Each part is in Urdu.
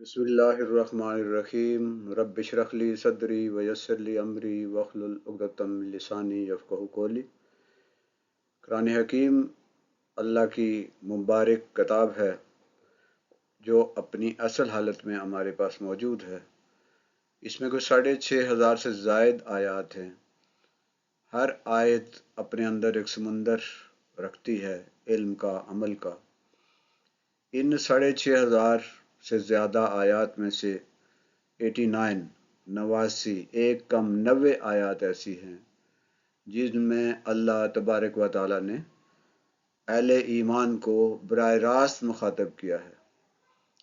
بسم اللہ الرحمن الرحیم رب اشرح لی صدری ویسر لی امری واحلل عقدۃ من لسانی یفقہوا قولی۔ قرآن حکیم اللہ کی مبارک کتاب ہے جو اپنی اصل حالت میں ہمارے پاس موجود ہے۔ اس میں کوئی 6,500 سے زائد آیات ہیں۔ ہر آیت اپنے اندر ایک سمندر رکھتی ہے علم کا، عمل کا۔ ان 6,500 سے زیادہ آیات میں سے 89 ایک کم 90 آیات ایسی ہیں جن میں اللہ تبارک و تعالیٰ نے اہل ایمان کو براہ راست مخاطب کیا ہے۔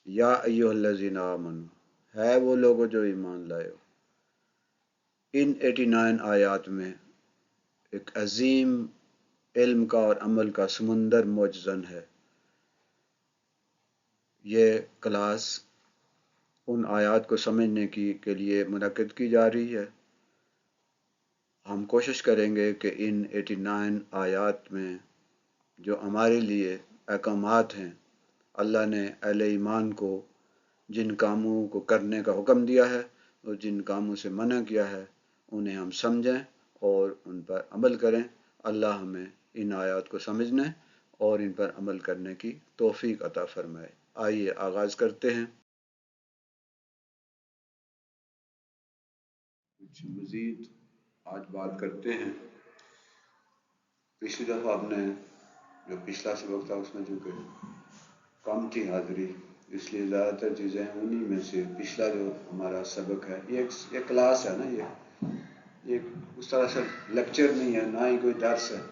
یا ایھا الذین آمنوا، ہے وہ لوگ جو ایمان لائے ہو۔ ان 89 آیات میں ایک عظیم علم کا اور عمل کا سمندر موجزن ہے۔ یہ کلاس ان آیات کو سمجھنے کے لیے منعقد کی جا رہی ہے۔ ہم کوشش کریں گے کہ ان 89 آیات میں جو ہمارے لیے احکامات ہیں، اللہ نے اہل ایمان کو جن کاموں کو کرنے کا حکم دیا ہے اور جن کاموں سے منع کیا ہے انہیں ہم سمجھیں اور ان پر عمل کریں۔ اللہ ہمیں ان آیات کو سمجھنے اور ان پر عمل کرنے کی توفیق عطا فرمائے۔ آئیے آغاز کرتے ہیں۔ کچھ مزید آج بات کرتے ہیں۔ پچھلی دفعہ آپ نے جو پچھلا سبق تھا اس میں چونکہ کم تھی حاضری، اس لیے زیادہ تر چیزیں انہی میں سے پچھلا جو ہمارا سبق ہے، یہ کلاس ہے نا، یہ اس طرح سے لیکچر نہیں ہے، نہ ہی کوئی درس ہے۔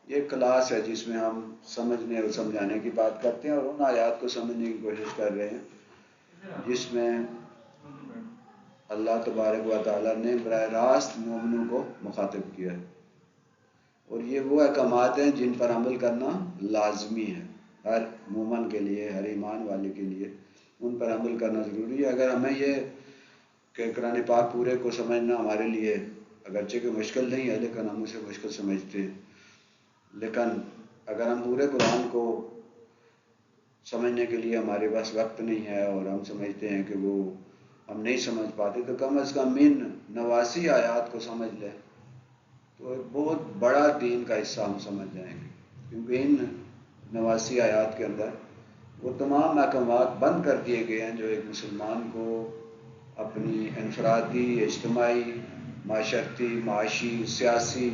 یہ کلاس ہے جس میں ہم سمجھنے اور سمجھانے کی بات کرتے ہیں اور ان آیات کو سمجھنے کی کوشش کر رہے ہیں جس میں اللہ تبارک و تعالیٰ نے براہ راست مومنوں کو مخاطب کیا ہے، اور یہ وہ احکامات ہیں جن پر عمل کرنا لازمی ہے ہر مومن کے لیے، ہر ایمان والے کے لیے ان پر عمل کرنا ضروری ہے۔ اگر ہمیں یہ کہ قرآن پاک پورے کو سمجھنا ہمارے لیے اگرچہ کہ مشکل نہیں ہے لیکن ہم اسے مشکل سمجھتے ہیں، لیکن اگر ہم پورے قرآن کو سمجھنے کے لیے ہمارے پاس وقت نہیں ہے اور ہم سمجھتے ہیں کہ وہ ہم نہیں سمجھ پاتے، تو کم از کم ان 89 آیات کو سمجھ لیں تو ایک بہت بڑا دین کا حصہ ہم سمجھ جائیں گے، کیونکہ ان 89 آیات کے اندر وہ تمام احکامات بند کر دیے گئے ہیں جو ایک مسلمان کو اپنی انفرادی، اجتماعی، معاشرتی، معاشی، سیاسی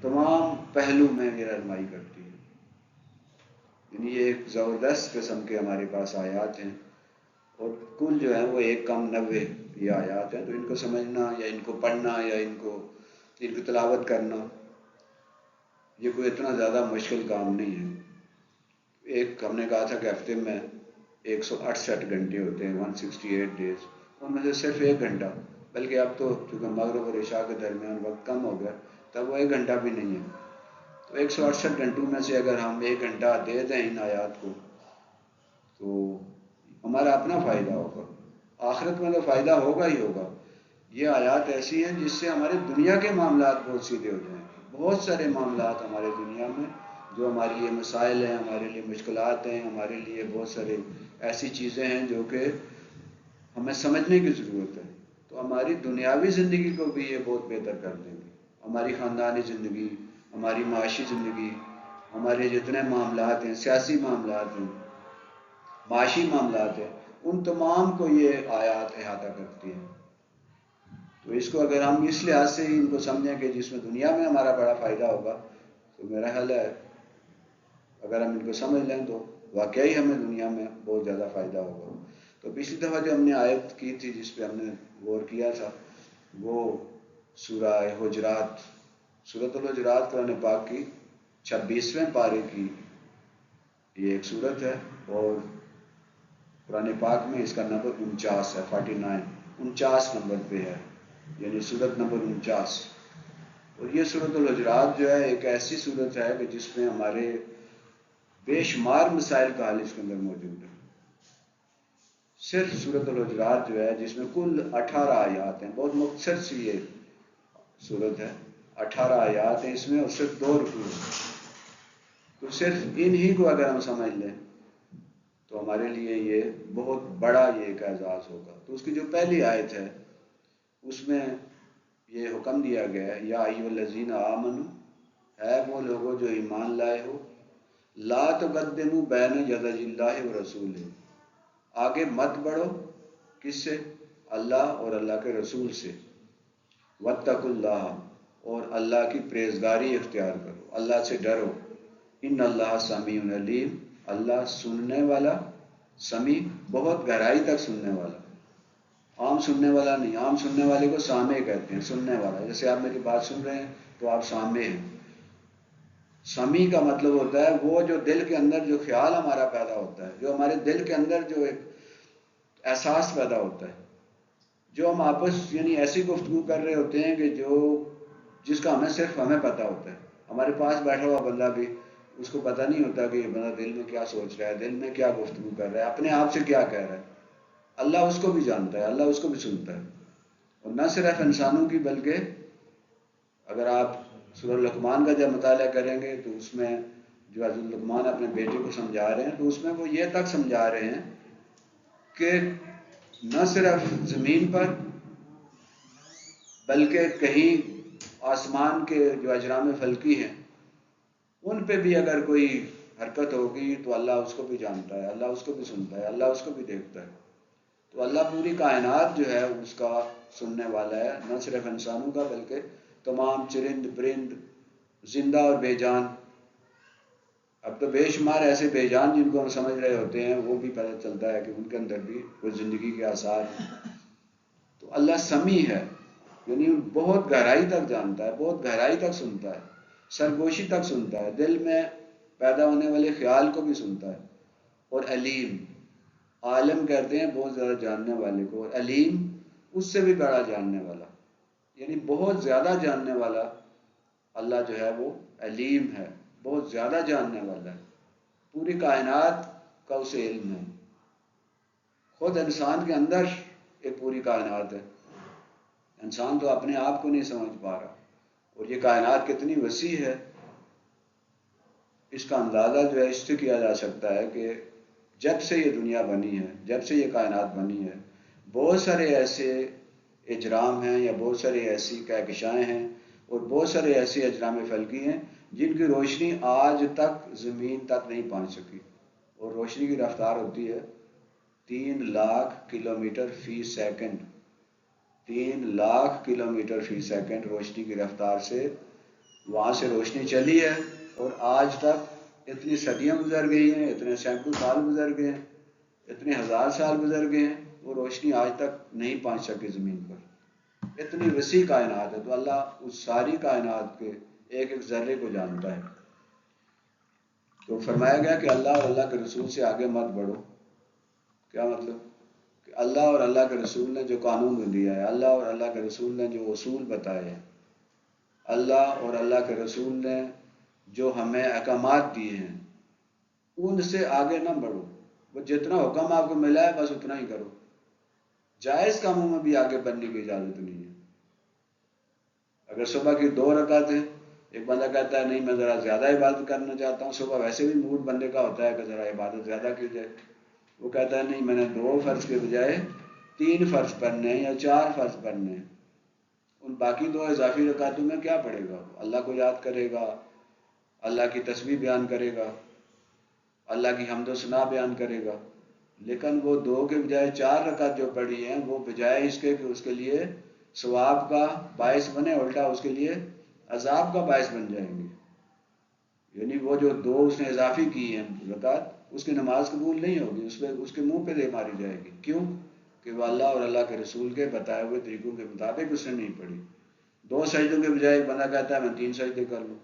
تمام پہلو میں یہ رہنمائی کرتی ہے۔ یعنی یہ ایک زبردست قسم کے ہمارے پاس آیات ہیں، اور کل جو ہیں وہ ایک کم 90 یہ آیات ہیں، تو ان کو سمجھنا یا ان کو پڑھنا یا ان کو تلاوت کرنا یہ کوئی اتنا زیادہ مشکل کام نہیں ہے۔ ہم نے کہا تھا کہ ہفتے میں 168 گھنٹے ہوتے ہیں، 168 ڈیز، ان میں سے صرف 1 گھنٹہ، بلکہ اب تو چونکہ مغرب اور عشاء کے درمیان وقت کم ہو گیا تب وہ 1 گھنٹہ بھی نہیں ہے، تو 168 گھنٹوں میں سے اگر ہم 1 گھنٹہ دے دیں ان آیات کو تو ہمارا اپنا فائدہ ہوگا، آخرت میں تو فائدہ ہوگا ہی ہوگا۔ یہ آیات ایسی ہیں جس سے ہمارے دنیا کے معاملات بہت سیدھے ہو جائیں گے۔ بہت سارے معاملات ہمارے دنیا میں جو ہمارے لیے مسائل ہیں، ہمارے لیے مشکلات ہیں، ہمارے لیے بہت سارے ایسی چیزیں ہیں جو کہ ہمیں سمجھنے کی ضرورت ہے، تو ہماری دنیاوی زندگی کو بھی یہ بہت بہتر کر دیں گے۔ ہماری خاندانی زندگی، ہماری معاشی زندگی، ہمارے جتنے معاملات ہیں، سیاسی معاملات ہیں، معاشی معاملات ہیں، ان تمام کو یہ آیات احاطہ کرتی ہیں۔ تو اس کو اگر ہم اس لحاظ سے ان کو سمجھیں کہ جس میں دنیا میں ہمارا بڑا فائدہ ہوگا، تو میرا خیال ہے اگر ہم ان کو سمجھ لیں تو واقعی ہمیں دنیا میں بہت زیادہ فائدہ ہوگا۔ تو پچھلی دفعہ جو ہم نے آیت کی تھی جس پہ ہم نے غور کیا تھا وہ سورہ حجرات، سورۃ الحجرات قرآن پاک کی 26ویں پارے کی یہ ایک سورت ہے، اور قرآن پاک میں اس کا نمبر 49 ہے، 49 نمبر پہ ہے، یعنی سورت نمبر 49۔ اور یہ سورۃ الحجرات جو ہے ایک ایسی سورت ہے کہ جس میں ہمارے بے شمار مسائل کا حل اس کے اندر موجود ہے۔ صرف سورۃ الحجرات جو ہے جس میں کل 18 آیات ہیں، بہت مختصر سی یہ سورت ہے، 18 آیات ہیں اس میں اور صرف 2 رکوع ہیں، تو صرف انہی کو اگر ہم سمجھ لیں تو ہمارے لیے یہ بہت بڑا یہ ایک اعزاز ہوگا۔ تو اس کی جو پہلی آیت ہے اس میں یہ حکم دیا گیا ہے، یا ایھا الذین آمنوا، ہے وہ لوگوں جو ایمان لائے ہو، لا تقدموا بین یدی اللہ ورسولہ، آگے مت بڑھو، کس سے؟ اللہ اور اللہ کے رسول سے، واتقوا اللہ، اور اللہ کی پرہیزگاری اختیار کرو، اللہ سے ڈرو، ان اللہ سمیع علیم، اللہ سننے والا، سمیع بہت گہرائی تک سننے والا، عام سننے والا نہیں، عام سننے والے کو سامع کہتے ہیں، سننے والا، جیسے آپ میری بات سن رہے ہیں تو آپ سامع ہیں۔ سمیع کا مطلب ہوتا ہے وہ جو دل کے اندر جو خیال ہمارا پیدا ہوتا ہے، جو ہمارے دل کے اندر جو ایک احساس پیدا ہوتا ہے، جو ہم آپس یعنی ایسی گفتگو کر رہے ہوتے ہیں کہ جس کا صرف ہمیں پتہ ہوتا ہے، ہمارے پاس بیٹھا ہوا بندہ بھی اس کو پتہ نہیں ہوتا کہ یہ بندہ دل میں کیا سوچ رہا ہے، دل میں کیا گفتگو کر رہا ہے، اپنے آپ سے کیا کہہ رہا ہے۔ اللہ اس کو بھی جانتا ہے، اللہ اس کو بھی سنتا ہے، اور نہ صرف انسانوں کی بلکہ اگر آپ سورہ لقمان کا جب مطالعہ کریں گے تو اس میں جو حضرت لقمان اپنے بیٹے کو سمجھا رہے ہیں تو اس میں وہ یہ تک سمجھا رہے ہیں کہ نہ صرف زمین پر بلکہ کہیں آسمان کے جو اجرام فلکی ہیں ان پہ بھی اگر کوئی حرکت ہوگی تو اللہ اس کو بھی جانتا ہے، اللہ اس کو بھی سنتا ہے، اللہ اس کو بھی دیکھتا ہے۔ تو اللہ پوری کائنات جو ہے اس کا سننے والا ہے، نہ صرف انسانوں کا بلکہ تمام چرند پرند، زندہ اور بے جان۔ اب تو بے شمار ایسے بے جان جن کو ہم سمجھ رہے ہوتے ہیں وہ بھی پتہ چلتا ہے کہ ان کے اندر بھی کوئی زندگی کے آثار ہیں۔ تو اللہ سمیع ہے، یعنی بہت گہرائی تک جانتا ہے، بہت گہرائی تک سنتا ہے، سرگوشی تک سنتا ہے، دل میں پیدا ہونے والے خیال کو بھی سنتا ہے۔ اور علیم، عالم کہتے ہیں بہت زیادہ جاننے والے کو، اور علیم اس سے بھی بڑا جاننے والا، یعنی بہت زیادہ جاننے والا اللہ جو ہے وہ علیم ہے، بہت زیادہ جاننے والا ہے، پوری کائنات کا اسے علم ہے۔ خود انسان کے اندر ایک پوری کائنات ہے، انسان تو اپنے آپ کو نہیں سمجھ پا رہا، اور یہ کائنات کتنی وسیع ہے اس کا اندازہ جو ہے اس سے کیا جا سکتا ہے کہ جب سے یہ دنیا بنی ہے، جب سے یہ کائنات بنی ہے، بہت سارے ایسے اجرام ہیں یا بہت سارے ایسی کہکشائیں ہیں اور بہت سارے ایسے اجرام فلکی ہیں جن کی روشنی آج تک زمین تک نہیں پہنچ سکی، اور روشنی کی رفتار ہوتی ہے 3,00,000 کلومیٹر فی سیکنڈ، 3,00,000 کلومیٹر فی سیکنڈ روشنی کی رفتار سے وہاں سے روشنی چلی ہے، اور آج تک اتنی صدیاں گزر گئی ہیں، اتنے سینکڑوں سال گزر گئے ہیں، اتنے ہزار سال گزر گئے ہیں، وہ روشنی آج تک نہیں پہنچ سکی زمین پر۔ اتنی وسیع کائنات ہے، تو اللہ اس ساری کائنات کے ایک ایک ذرے کو جانتا ہے۔ تو فرمایا گیا کہ اللہ اور اللہ کے رسول سے آگے مت بڑھو۔ کیا مطلب؟ کہ اللہ اور اللہ کے رسول نے جو قانون دیا ہے، اللہ اور اللہ کے رسول نے جو اصول بتائے ہیں، اللہ اور اللہ کے رسول نے جو ہمیں احکامات دیے ہیں ان سے آگے نہ بڑھو۔ وہ جتنا حکم آپ کو ملا ہے بس اتنا ہی کرو، جائز کاموں میں بھی آگے بڑھنے کی اجازت نہیں ہے۔ اگر صبح کی 2 رکعت ہے، ایک بندہ کہتا ہے نہیں میں ذرا زیادہ عبادت کرنا چاہتا ہوں، صبح ویسے بھی موڈ بندے کا ہوتا ہے کہ ذرا عبادت زیادہ کی جائے، وہ کہتا ہے نہیں میں نے 2 فرض کے بجائے 3 فرض پڑھنے ہیں یا 4 فرض پڑھنے ہیں، ان باقی 2 اضافی رکعتوں میں کیا پڑھے گا؟ اللہ کو یاد کرے گا، اللہ کی تسبیح بیان کرے گا، اللہ کی حمد و ثنا بیان کرے گا، لیکن وہ 2 کے بجائے 4 رکعت جو پڑھی ہیں وہ بجائے اس کے کہ اس کے لیے ثواب کا باعث بنے، الٹا اس کے لیے عذاب کا باعث بن جائیں گے۔ یعنی وہ جو 2 اس نے اضافی کی ہیں رکعت، اس کی نماز قبول نہیں ہوگی، اس کے منہ پہ دے ماری جائے گی۔ کیوں؟ کہ وہ اللہ اور اللہ کے رسول کے بتائے ہوئے طریقوں کے مطابق اس نے نہیں پڑھی۔ 2 سجدوں کے بجائے ایک بندہ کہتا ہے میں 3 سجدے کر لوں،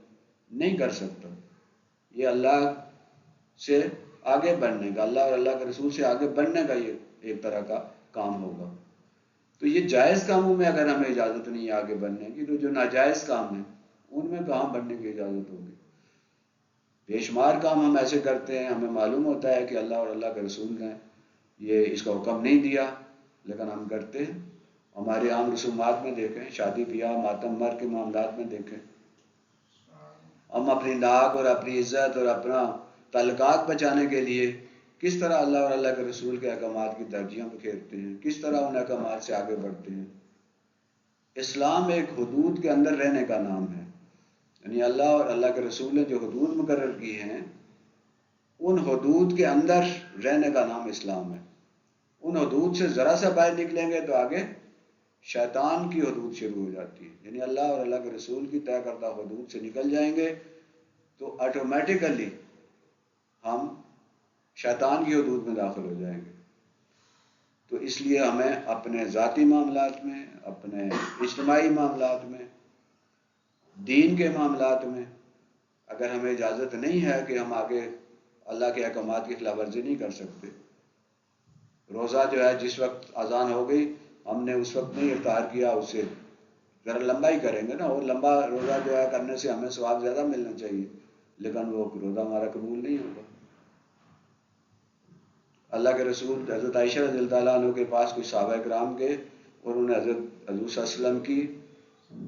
نہیں کر سکتا۔ یہ اللہ سے آگے بڑھنے کا، اللہ اور اللہ کے رسول سے آگے بڑھنے کا یہ ایک طرح کا کام ہوگا۔ تو یہ جائز کاموں میں اگر ہمیں اجازت نہیں ہے آگے بڑھنے کی، تو جو ناجائز کام ہیں ان میں کہاں بڑھنے کی اجازت ہوگی؟ بے شمار کام ہم ایسے کرتے ہیں، ہمیں معلوم ہوتا ہے کہ اللہ اور اللہ کے رسول نے یہ اس کا حکم نہیں دیا، لیکن ہم کرتے ہیں۔ ہمارے عام رسومات میں دیکھیں، شادی بیاہ ماتم مر کے معاملات میں دیکھیں، ہم اپنی ناک اور اپنی عزت اور اپنا تعلقات بچانے کے لیے کس طرح اللہ اور اللہ کے رسول کے احکامات کی ترجیحاں بکھیرتے ہیں، کس طرح ان احکامات سے آگے بڑھتے ہیں۔ اسلام ایک حدود کے اندر رہنے کا نام ہے، یعنی اللہ اور اللہ کے رسول نے جو حدود مقرر کی ہیں ان حدود کے اندر رہنے کا نام اسلام ہے۔ ان حدود سے ذرا سا باہر نکلیں گے تو آگے شیطان کی حدود شروع ہو جاتی ہے، یعنی اللہ اور اللہ کے رسول کی طے کردہ حدود سے نکل جائیں گے تو آٹومیٹیکلی ہم شیطان کی حدود میں داخل ہو جائیں گے۔ تو اس لیے ہمیں اپنے ذاتی معاملات میں، اپنے اجتماعی معاملات میں، دین کے معاملات میں اگر ہمیں اجازت نہیں ہے کہ ہم آگے اللہ کے احکامات کی خلاف ورزی نہیں کر سکتے۔ روزہ جو ہے جس وقت اذان ہو گئی ہم نے اس وقت نہیں افطار کیا، اسے ذرا لمبا ہی کریں گے نا، اور لمبا روزہ جو ہے کرنے سے ہمیں ثواب زیادہ ملنا چاہیے، لیکن وہ روزہ ہمارا قبول نہیں ہوگا۔ اللہ کے رسول حضرت عائشہ رضی اللہ عنہ کے پاس کچھ صحابہ کرام گئے اور انہوں نے حضور صلی اللہ علیہ وسلم کی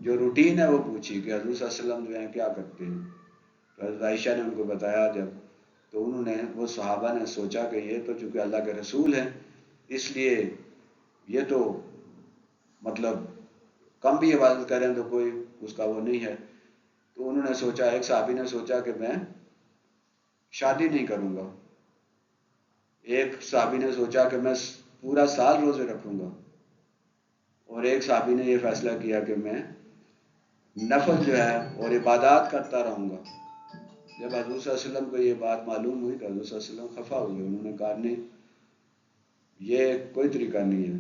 جو روٹین ہے وہ پوچھی کہ حضور صلی اللہ علیہ وسلم جو ہیں کیا کرتے ہیں۔ تو حضرت عائشہ نے ان کو بتایا جب، تو انہوں نے، وہ صحابہ نے سوچا کہ یہ تو چونکہ اللہ کے رسول ہیں اس لیے یہ تو مطلب کم بھی عبادت کریں تو کوئی اس کا وہ نہیں ہے۔ تو انہوں نے سوچا، ایک صحابی نے سوچا کہ میں شادی نہیں کروں گا، ایک صحابی نے سوچا کہ میں پورا سال روزے رکھوں گا، اور ایک صحابی نے یہ فیصلہ کیا کہ میں نفل جو ہے اور عبادات کرتا رہوں گا۔ جب حضور صلی اللہ علیہ وسلم کو یہ بات معلوم ہوئی تو حضور صلی اللہ علیہ وسلم خفا ہوئے، انہوں نے کہا نہیں، یہ کوئی طریقہ نہیں ہے،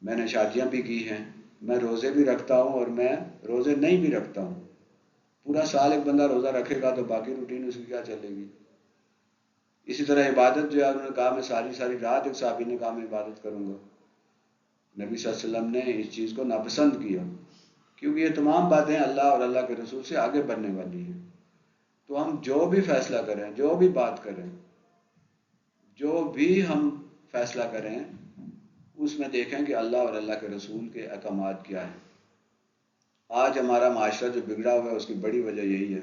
میں نے شادیاں بھی کی ہیں، میں روزے بھی رکھتا ہوں اور میں روزے نہیں بھی رکھتا ہوں۔ پورا سال ایک بندہ روزہ رکھے گا تو باقی روٹین اس کی کیا چلے گی؟ اسی طرح عبادت جو ہے انہوں نے کہا میں ساری رات، ایک صحابی نے کہا میں عبادت کروں گا۔ نبی صلی اللہ علیہ وسلم نے اس چیز کو ناپسند کیا، کیونکہ یہ تمام باتیں اللہ اور اللہ کے رسول سے آگے بڑھنے والی ہیں۔ تو ہم جو بھی فیصلہ کریں، جو بھی بات کریں، جو بھی ہم فیصلہ کریں، اس میں دیکھیں کہ اللہ اور اللہ کے رسول کے احکامات کیا ہیں۔ آج ہمارا معاشرہ جو بگڑا ہوا ہے اس کی بڑی وجہ یہی ہے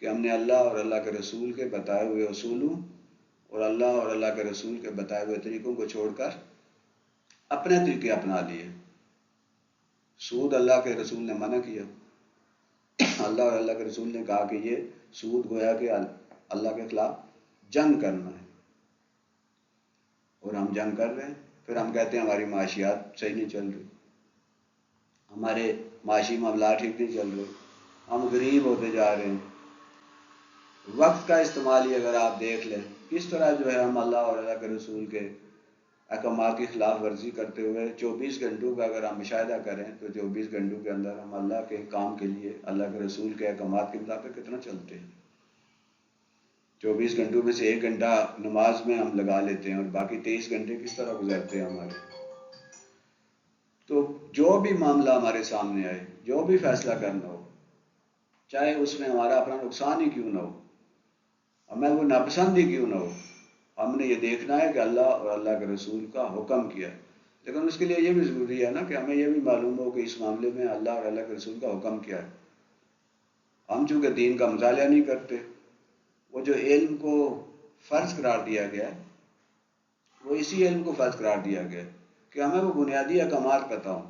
کہ ہم نے اللہ اور اللہ کے رسول کے بتائے ہوئے اصولوں اور اللہ اور اللہ کے رسول کے بتائے ہوئے طریقوں کو چھوڑ کر اپنے طریقے اپنا لیے۔ سود اللہ کے رسول نے منع کیا، اللہ اور اللہ کے رسول نے کہا کہ یہ سود گویا کہ اللہ کے خلاف جنگ کرنا ہے، اور ہم جنگ کر رہے ہیں۔ پھر ہم کہتے ہیں ہماری معاشیات صحیح نہیں چل رہی، ہمارے معاشی معاملات ٹھیک نہیں چل رہے، ہم غریب ہوتے جا رہے ہیں۔ وقت کا استعمال ہی اگر آپ دیکھ لیں کس طرح جو ہے ہم اللہ اور اللہ کے رسول کے احکامات کی خلاف ورزی کرتے ہوئے 24 گھنٹوں کا اگر ہم مشاہدہ کریں تو 24 گھنٹوں کے اندر ہم اللہ کے کام کے لیے، اللہ کے رسول کے احکامات کے مطابق کتنا چلتے ہیں۔ 24 گھنٹوں میں سے 1 گھنٹہ نماز میں ہم لگا لیتے ہیں اور باقی 23 گھنٹے کس طرح گزرتے ہیں ہمارے۔ تو جو بھی معاملہ ہمارے سامنے آئے، جو بھی فیصلہ کرنا ہو، چاہے اس میں ہمارا اپنا نقصان ہی کیوں نہ ہو، ہمیں وہ ناپسند ہی کیوں نہ ہو، ہم نے یہ دیکھنا ہے کہ اللہ اور اللہ کے رسول کا حکم کیا ہے۔ لیکن اس کے لیے یہ بھی ضروری ہے نا کہ ہمیں یہ بھی معلوم ہو کہ اس معاملے میں اللہ اور اللہ کے رسول کا حکم کیا ہے۔ ہم چونکہ دین کا مطالعہ نہیں کرتے، وہ جو علم کو فرض قرار دیا گیا ہے وہ اسی علم کو فرض قرار دیا گیا ہے کہ ہمیں وہ بنیادی احکامات پتہ ہوں،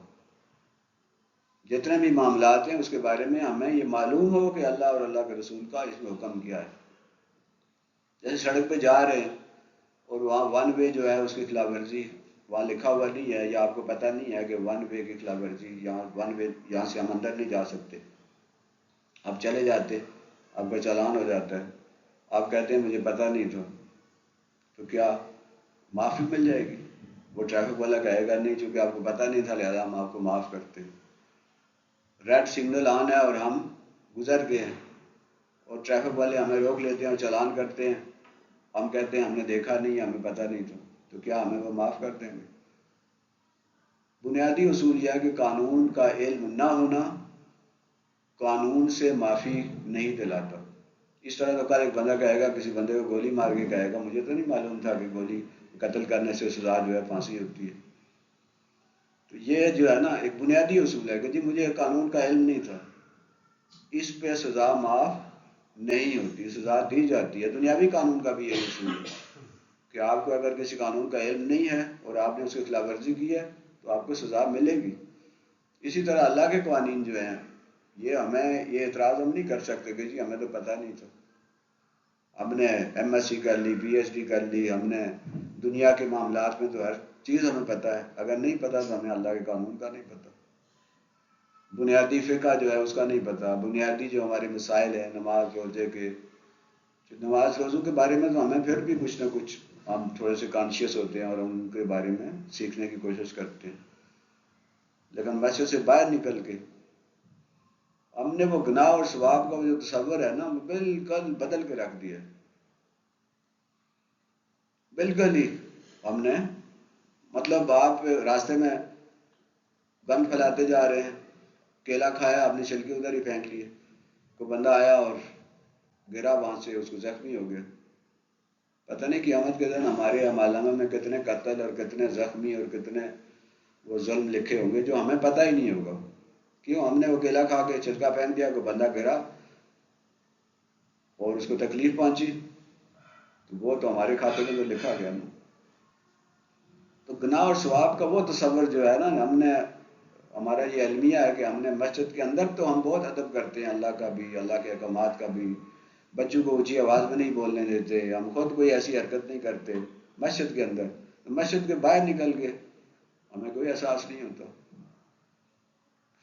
جتنے بھی معاملات ہیں اس کے بارے میں ہمیں یہ معلوم ہو کہ اللہ اور اللہ کے رسول کا اس میں حکم کیا ہے۔ جیسے سڑک پہ جا رہے ہیں اور وہاں ون وے جو ہے اس کی خلاف ورزی وہاں لکھا ہوا نہیں ہے، یا آپ کو پتہ نہیں ہے کہ ون وے کی خلاف ورزی، یہاں ون وے، یہاں سے ہم اندر نہیں جا سکتے، آپ چلے جاتے، آپ کا چالان ہو جاتا ہے، آپ کہتے ہیں مجھے پتہ نہیں تھا، تو کیا معافی مل جائے گی؟ وہ ٹریفک والا کہے گا نہیں چونکہ آپ کو پتہ نہیں تھا لہذا ہم آپ کو معاف کرتے ہیں۔ ریڈ سگنل آن ہے اور ہم گزر گئے ہیں اور ٹریفک والے ہمیں روک لیتے ہیں اور چالان کرتے ہیں، ہم کہتے ہیں ہم نے دیکھا نہیں، ہمیں پتہ نہیں تھا، تو کیا ہمیں وہ معاف کر دیں گے؟ بنیادی اصول یہ ہے کہ قانون کا علم نہ ہونا قانون سے معافی نہیں دلاتا۔ اس طرح تو کل ایک بندہ کہے گا، کسی بندے کو گولی مار کے کہے گا مجھے تو نہیں معلوم تھا کہ گولی قتل کرنے سے سزا جو ہے پھانسی ہوتی ہے۔ تو یہ جو ہے نا ایک بنیادی اصول ہے کہ جی مجھے قانون کا علم نہیں تھا، اس پہ سزا معاف نہیں ہوتی، سزا دی جاتی ہے۔ دنیاوی قانون کا بھی یہ اصول ہے کہ آپ کو اگر کسی قانون کا علم نہیں ہے اور آپ نے اس کی خلاف ورزی کی ہے تو آپ کو سزا ملے گی. اسی طرح اللہ کے قوانین جو ہیں یہ ہمیں یہ اعتراض ہم نہیں کر سکتے کہ جی ہمیں تو پتہ نہیں تھا. ہم نے ایم ایس سی کر لی، پی ایچ ڈی کر لی، ہم نے دنیا کے معاملات میں تو ہر چیز ہمیں پتہ ہے. اگر نہیں پتہ تو ہمیں اللہ کے قانون کا نہیں پتہ، بنیادی فقہ جو ہے اس کا نہیں پتہ، بنیادی جو ہمارے مسائل ہیں نماز روزے کے، نماز روزوں کے بارے میں تو ہمیں پھر بھی کچھ نہ کچھ ہم تھوڑے سے کانشیس ہوتے ہیں اور ان کے بارے میں سیکھنے کی کوشش کرتے ہیں. لیکن مسجد سے باہر نکل کے ہم نے وہ گناہ اور ثواب کا جو تصور ہے نا وہ بالکل بدل کے رکھ دیا. بالکل ہی ہم نے مطلب آپ راستے میں گند پھیلاتے جا رہے ہیں، کیلا کھایا آپ نے چھلکے ادھر ہی پھینک لیے، کوئی بندہ آیا اور گرا وہاں سے اس کو زخمی ہو گیا. پتہ نہیں قیامت کے دن ہمارے عمالنامہ میں کتنے قتل اور کتنے زخمی اور کتنے وہ ظلم لکھے ہوں گے جو ہمیں پتہ ہی نہیں ہوگا. کیوں؟ ہم نے وہ کیلا کھا کے چھلکا پھینک دیا، کوئی بندہ گرا اور اس کو تکلیف پہنچی تو وہ تو ہمارے کھاتے میں تو لکھا گیا نا. تو گناہ اور ثواب کا وہ تصور جو ہے نا ہم نے، ہمارا یہ المیہ ہے کہ ہم نے مسجد کے اندر تو ہم بہت ادب کرتے ہیں، اللہ کا بھی، اللہ کے احکامات کا بھی، بچوں کو اونچی آواز میں نہیں بولنے دیتے، ہم خود کوئی ایسی حرکت نہیں کرتے مسجد کے اندر. مسجد کے باہر نکل کے ہمیں کوئی احساس نہیں ہوتا.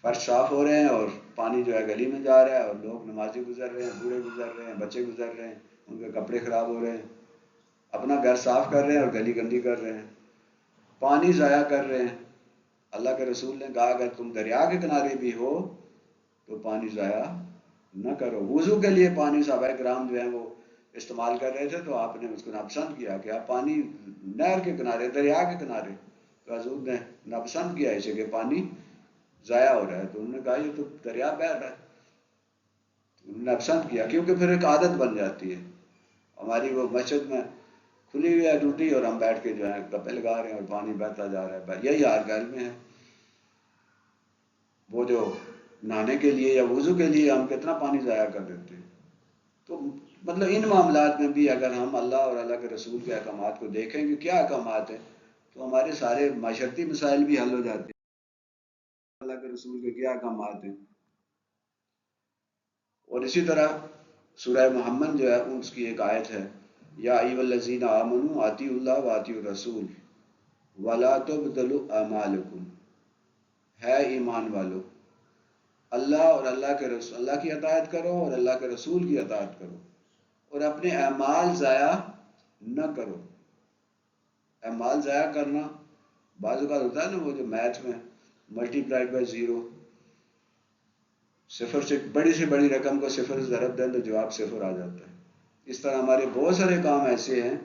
فرش صاف ہو رہے ہیں اور پانی جو ہے گلی میں جا رہا ہے اور لوگ نمازی گزر رہے ہیں، بوڑھے گزر رہے ہیں، بچے گزر رہے ہیں، ان کے کپڑے خراب ہو رہے ہیں، اپنا گھر صاف کر رہے ہیں اور گلی گندی کر رہے ہیں، پانی ضائع کر رہے ہیں. اللہ کے رسول نے کہا اگر تم دریا کے کنارے بھی ہو تو پانی ضائع نہ کرو. وضو کے لیے پانی صحابہ کرام جو ہیں وہ استعمال کر رہے تھے تو آپ نے اس کو ناپسند کیا کہ آپ پانی نہر کے کنارے، دریا کے کنارے، تو حضور نے ناپسند کیا اسے کہ پانی ضائع ہو رہا ہے. تو انہوں نے کہا یہ تو دریا بہہ رہا ہے. انہوں نے ناپسند کیا کیونکہ پھر ایک عادت بن جاتی ہے ہماری. وہ مسجد میں کھلی ہوئی ہے ٹوٹی اور ہم بیٹھ کے جو ہے گپے لگا رہے ہیں اور پانی بہتا جا رہا ہے. یہی حال گھر میں ہے. وہ جو نہانے کے لیے یا وضو کے لیے ہم کتنا پانی ضائع کر دیتے ہیں. تو مطلب ان معاملات میں بھی اگر ہم اللہ اور اللہ کے رسول کے احکامات کو دیکھیں کہ کیا احکامات ہیں تو ہمارے سارے معاشرتی مسائل بھی حل ہو جاتے ہیں. اللہ کے رسول کے کیا احکامات ہیں. اور اسی طرح سورہ محمد جو ہے اس کی ایک آیت ہے، یا ایھا الذین آمنوا اطیعوا اللہ واطیعوا الرسول ولا تبطلوا اعمالکم. ہے ایمان والو، اللہ اور اللہ کے رسول، اللہ کی اطاعت کرو اور اللہ کے رسول کی اطاعت کرو اور اپنے اعمال ضائع نہ کرو. اعمال ضائع کرنا بعض اوقات ہوتا ہے نا، وہ جو میتھ میں ملٹی پلائڈ بائی زیرو، صفر سے بڑی رقم کو صفر سے ضرب دیں تو جواب صفر آ جاتا ہے. اس طرح ہمارے بہت سارے کام ایسے ہیں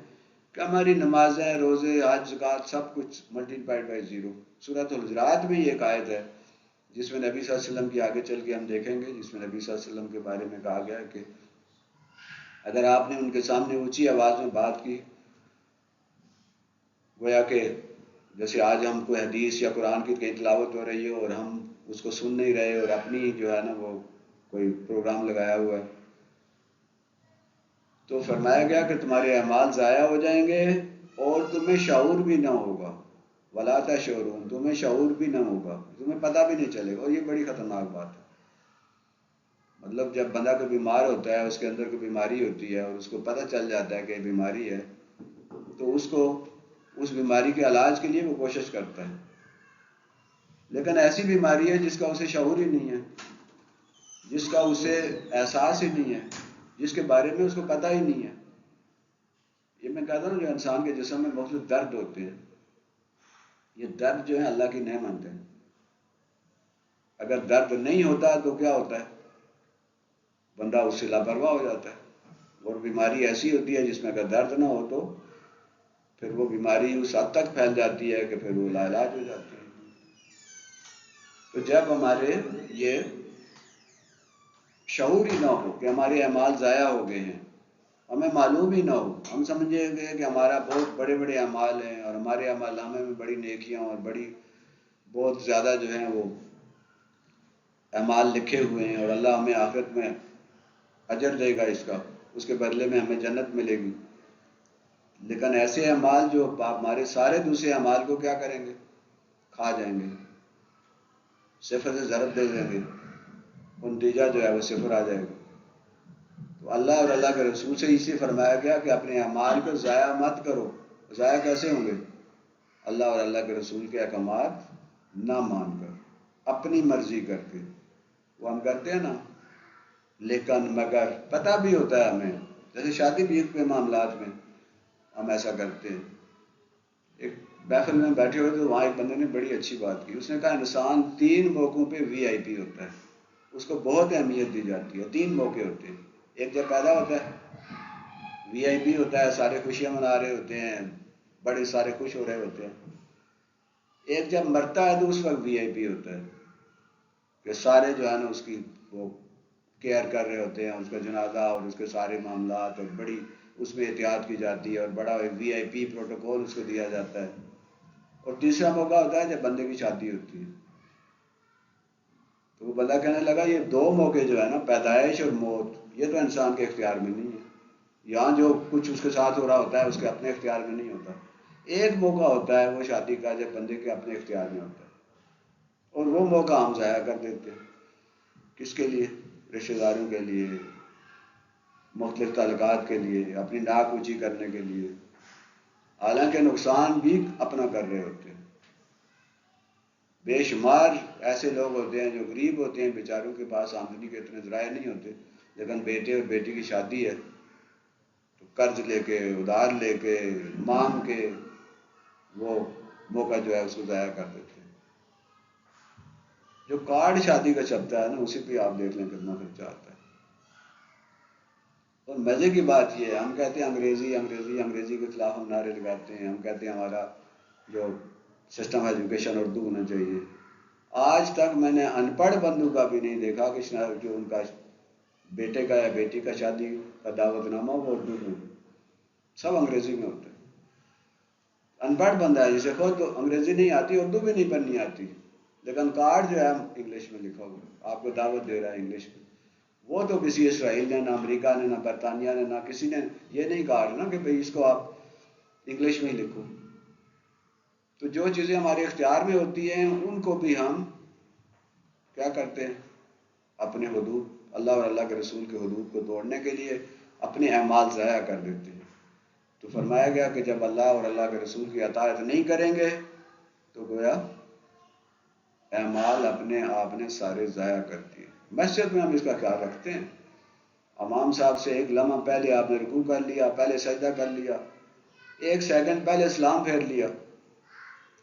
کہ ہماری نمازیں، روزے، حج، زکوٰۃ سب کچھ ملٹی پلائڈ بائی زیرو. سورۃ الحجرات میں یہ ایک آیت ہے جس میں نبی صلی اللہ علیہ وسلم کی آگے چل کے ہم دیکھیں گے، جس میں نبی صلی اللہ علیہ وسلم کے بارے میں کہا گیا ہے کہ اگر آپ نے ان کے سامنے اونچی آواز میں بات کی، گویا کہ جیسے آج ہم کوئی حدیث یا قرآن کی کہیں تلاوت ہو رہی ہو اور ہم اس کو سن نہیں رہے اور اپنی جو ہے نا وہ کوئی پروگرام لگایا ہوا ہے، تو فرمایا گیا کہ تمہارے اعمال ضائع ہو جائیں گے اور تمہیں شعور بھی نہ ہوگا. ولا تشعرون، تمہیں شعور بھی نہ ہوگا، تمہیں پتہ بھی نہیں چلے گا. اور یہ بڑی خطرناک بات ہے. مطلب جب بندہ کوئی بیمار ہوتا ہے، اس کے اندر کوئی بیماری ہوتی ہے اور اس کو پتہ چل جاتا ہے کہ یہ بیماری ہے تو اس کو اس بیماری کے علاج کے لیے وہ کوشش کرتا ہے. لیکن ایسی بیماری ہے جس کا اسے شعور ہی نہیں ہے، جس کا اسے احساس ہی نہیں ہے، جس کے بارے میں اس کو پتہ ہی نہیں ہے. یہ میں کہتا ہوں جو انسان کے جسم میں مختلف درد ہوتے ہیں، یہ درد جو ہے اللہ کی نعمت ہے. اگر درد نہیں ہوتا تو کیا ہوتا ہے؟ بندہ اس سے لاپرواہ ہو جاتا ہے. اور بیماری ایسی ہوتی ہے جس میں اگر درد نہ ہو تو پھر وہ بیماری اس حد تک پھیل جاتی ہے کہ پھر وہ لاعلاج ہو جاتی ہے. تو جب ہمارے یہ شعور ہی نہ ہو کہ ہمارے اعمال ضائع ہو گئے ہیں، ہمیں معلوم ہی نہ ہو، ہم سمجھیں گے کہ ہمارا بہت بڑے بڑے اعمال ہیں اور ہمارے اعمال نامے میں بڑی نیکیاں اور بڑی بہت زیادہ جو ہیں وہ اعمال لکھے ہوئے ہیں اور اللہ ہمیں آخرت میں اجر دے گا، اس کا اس کے بدلے میں ہمیں جنت ملے گی. لیکن ایسے اعمال جو ہمارے سارے دوسرے اعمال کو کیا کریں گے؟ کھا جائیں گے، صفر سے ضرب دے دیں گے، نتیجہ جو ہے وہ صفر آ جائے گا۔ تو اللہ اور اللہ کے رسول سے اسی فرمایا گیا کہ اپنے اعمال کو ضائع مت کرو۔ ضائع کیسے ہوں گے؟ اللہ اور اللہ کے رسول کے احکامات نہ مان کر، اپنی مرضی کر کے۔ وہ ہم کرتے ہیں نا، لیکن مگر پتہ بھی ہوتا ہے ہمیں، جیسے شادی بیت کے معاملات میں ہم ایسا کرتے ہیں۔ ایک محفل میں بیٹھے ہوئے تو وہاں ایک بندے نے بڑی اچھی بات کی، اس نے کہا انسان 3 موقعوں پہ VIP ہوتا ہے، اس کو بہت اہمیت دی جاتی ہے۔ 3 موقع ہوتے ہیں، ایک جب پیدا ہوتا ہے VIP ہوتا ہے، سارے خوشیاں منا رہے ہوتے ہیں، بڑے سارے خوش ہو رہے ہوتے ہیں۔ ایک جب مرتا ہے تو اس وقت VIP ہوتا ہے کہ سارے جو ہے نا اس کی وہ کیئر کر رہے ہوتے ہیں، اس کا جنازہ اور اس کے سارے معاملات، اور بڑی اس میں احتیاط کی جاتی ہے، اور بڑا VIP پروٹوکول اس کو دیا جاتا ہے۔ اور تیسرا موقع ہوتا ہے جب بندے کی شادی ہوتی ہے، تو وہ بندہ کہنے لگا یہ 2 موقع جو ہے نا، پیدائش اور موت، یہ تو انسان کے اختیار میں نہیں ہے، یہاں جو کچھ اس کے ساتھ ہو رہا ہوتا ہے اس کے اپنے اختیار میں نہیں ہوتا۔ ایک موقع ہوتا ہے وہ شادی کا جب بندے کے اپنے اختیار میں ہوتا ہے، اور وہ موقع ہم ضائع کر دیتے ہیں۔ کس کے لیے؟ رشتہ داروں کے لیے، مختلف تعلقات کے لیے، اپنی ناک اونچی کرنے کے لیے، حالانکہ نقصان بھی اپنا کر رہے ہوتے ہیں۔ بے شمار ایسے لوگ ہوتے ہیں جو غریب ہوتے ہیں، بیچاروں کے پاس آمدنی کے اتنے ذرائع نہیں ہوتے، لیکن بیٹے اور بیٹی کی شادی ہے تو قرض لے کے، ادھار لے کے، مانگ کے وہ موقع جو ہے اس کو ضائع کر دیتے ہیں۔ جو کارڈ شادی کا چھپتا ہے نا، اسی پہ آپ دیکھ لیں کتنا خرچہ آتا ہے۔ اور مزے کی بات یہ ہے، ہم کہتے ہیں انگریزی انگریزی انگریزی کے خلاف ہم نعرے لگاتے ہیں، ہم کہتے ہیں ہمارا جو سسٹم ایجوکیشن اردو ہونا چاہیے۔ آج تک میں نے ان پڑھ بندوں کا بھی نہیں دیکھا کہ جو ان کا بیٹے کا یا بیٹی کا شادی کا دعوت نامہ وہ اردو میں، سب انگریزی میں ہوتا ہے۔ ان پڑھ بندہ ہے جسے خود انگریزی نہیں آتی، اردو بھی نہیں پڑھنی آتی، لیکن کارڈ جو ہے انگلش میں لکھا ہوا، آپ کو دعوت دے رہا ہے انگلش میں۔ وہ تو کسی اسرائیل نے، نہ امریکہ نے، نہ برطانیہ نے، نہ کسی نے یہ نہیں کہا نا کہ بھئی اس کو آپ انگلش میں ہی لکھو۔ تو جو چیزیں ہمارے اختیار میں ہوتی ہیں ان کو بھی ہم کیا کرتے ہیں؟ اپنے حدود، اللہ اور اللہ کے رسول کے حدود کو توڑنے کے لیے اپنے اعمال ضائع کر دیتے ہیں۔ تو فرمایا گیا کہ جب اللہ اور اللہ کے رسول کی اطاعت نہیں کریں گے تو گویا اعمال اپنے آپ نے سارے ضائع کر دیے۔ مسجد میں ہم اس کا خیال رکھتے ہیں، امام صاحب سے ایک لمحہ پہلے آپ نے رکوع کر لیا، پہلے سجدہ کر لیا، 1 سیکنڈ پہلے سلام پھیر لیا،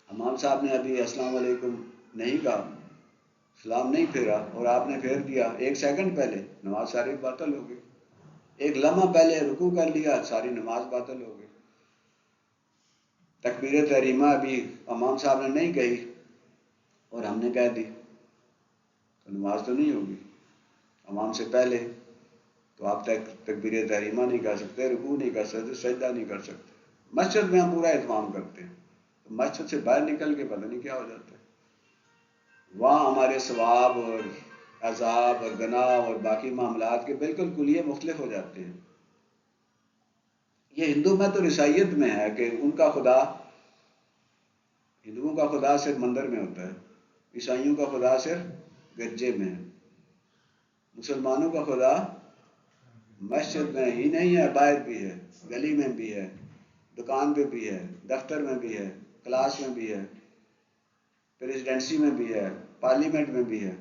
امام صاحب نے ابھی السلام علیکم نہیں کہا، سلام نہیں پھیرا، اور آپ نے پھیر دیا 1 سیکنڈ پہلے، نماز ساری باطل ہو گئی۔ ایک لمحہ پہلے رکوع کر لیا، ساری نماز باطل ہو گئی۔ تکبیر تحریمہ ابھی امام صاحب نے نہیں کہی اور ہم نے کہہ دی تو نماز تو نہیں ہوگی۔ امام سے پہلے تو آپ تکبیر تحریمہ نہیں کر سکتے، رکوع نہیں کر سکتے، سجدہ نہیں کر سکتے۔ مسجد میں ہم پورا اہتمام کرتے ہیں، تو مسجد سے باہر نکل کے پتہ نہیں کیا ہو جاتا ہے، وہاں ہمارے ثواب اور عذاب اور گناہ اور باقی معاملات کے بالکل کلیے مختلف ہو جاتے ہیں۔ یہ ہندو میں تو عیسائیت میں ہے کہ ان کا خدا، ہندوؤں کا خدا صرف مندر میں ہوتا ہے، عیسائیوں کا خدا صرف گرجے میں ہے، مسلمانوں کا خدا مسجد میں ہی نہیں ہے، باہر بھی ہے، گلی میں بھی ہے، دکان پہ بھی ہے، دفتر میں بھی ہے، کلاس میں بھی ہے، پریزیڈنسی میں بھی ہے، پارلیمنٹ میں بھی ہے،